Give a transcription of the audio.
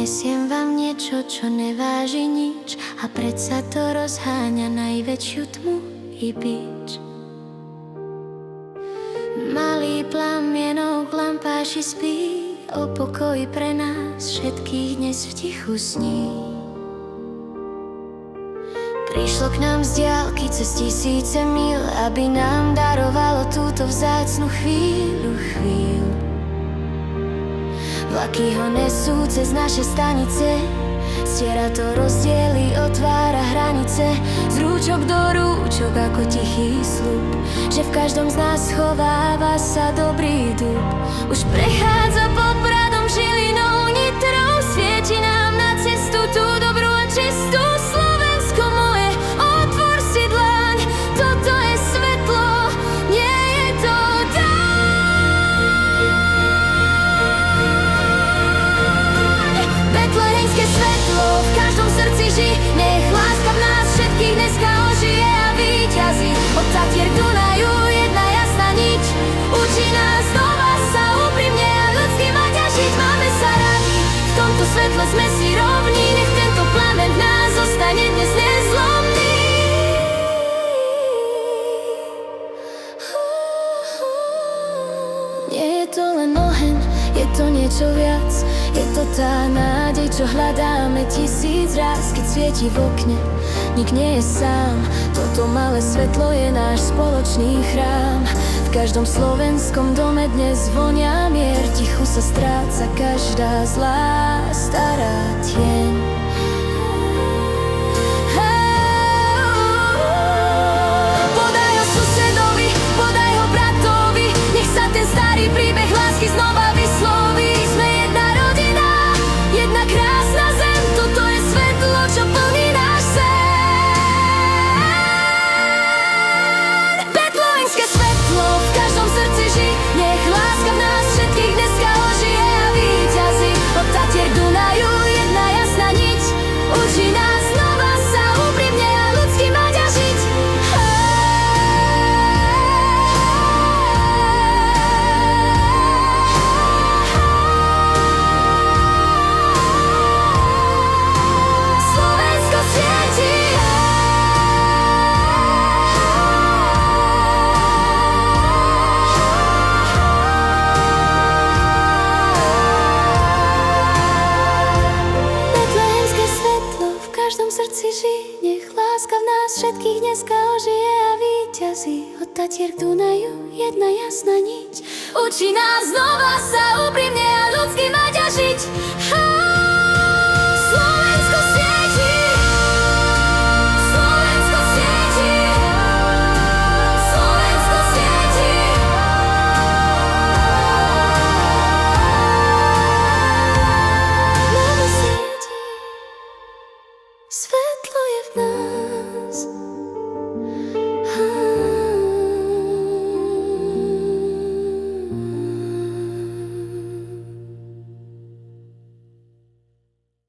Prinesiem vám niečo, čo neváži nič, a predsa to rozháňa najväčšiu tmu i bič. Malý plamienok lampáši spí, o pokoji pre nás všetkých dnes v tichu sní. Prišlo k nám z diaľky cez tisíce míl, aby nám darovalo túto vzácnu chvíľu. Vlaky ho nesú cez naše stanice, stiera to rozdiely, otvára hranice. Z rúčok do rúčok ako tichý sľub, že v každom z nás schováva sa dobrý dub. Už prechádza pod bradom Žilinou, Nitrou, svieti nám na cestu tú dobrú a čistú. Slovensko moje, otvor si dlaň, toto je svetlo, nie je to daň. Betlehemské svetlo v každom srdci ži, nech láska v nás všetkých dneska ožije a víťazí. Od Tatier k Dunaju jedna jasná niť učí nás znova sa úprimne a ľudsky mať a žiť. Máme sa radi, v tomto svetle sme si rovní, nech tento plamen v nás zostane dnes nezlomný. Nie je to len oheň, je to niečo viac. Je to tá nádej, čo hľadáme tisíc raz. Keď svieti v okne, nik nie je sám. Toto malé svetlo je náš spoločný chrám. V každom slovenskom dome dnes vonia mier. Tichu sa stráca každá zlá stará tieň. Podaj ho susedovi, podaj ho bratovi, nech sa ten starý príbeh lásky znova vysloví. Sme jedna rodina, jedna krásna zem, toto je svetlo, čo plní náš sen. Betlehemské svetlo v každom srdci ži, nech láska v nás všetkých dneska ožije a víťazí. Od Tatier k Dunaju jedna jasná niť učí nás znova sa úprimne a ľudsky mať a žiť. Slovensko svieti. Betlehemské svetlo v každom srdci ži, nech láska v nás všetkých dneska ožije a víťazí. Od Tatier k Dunaju jedna jasná niť učí nás znova sa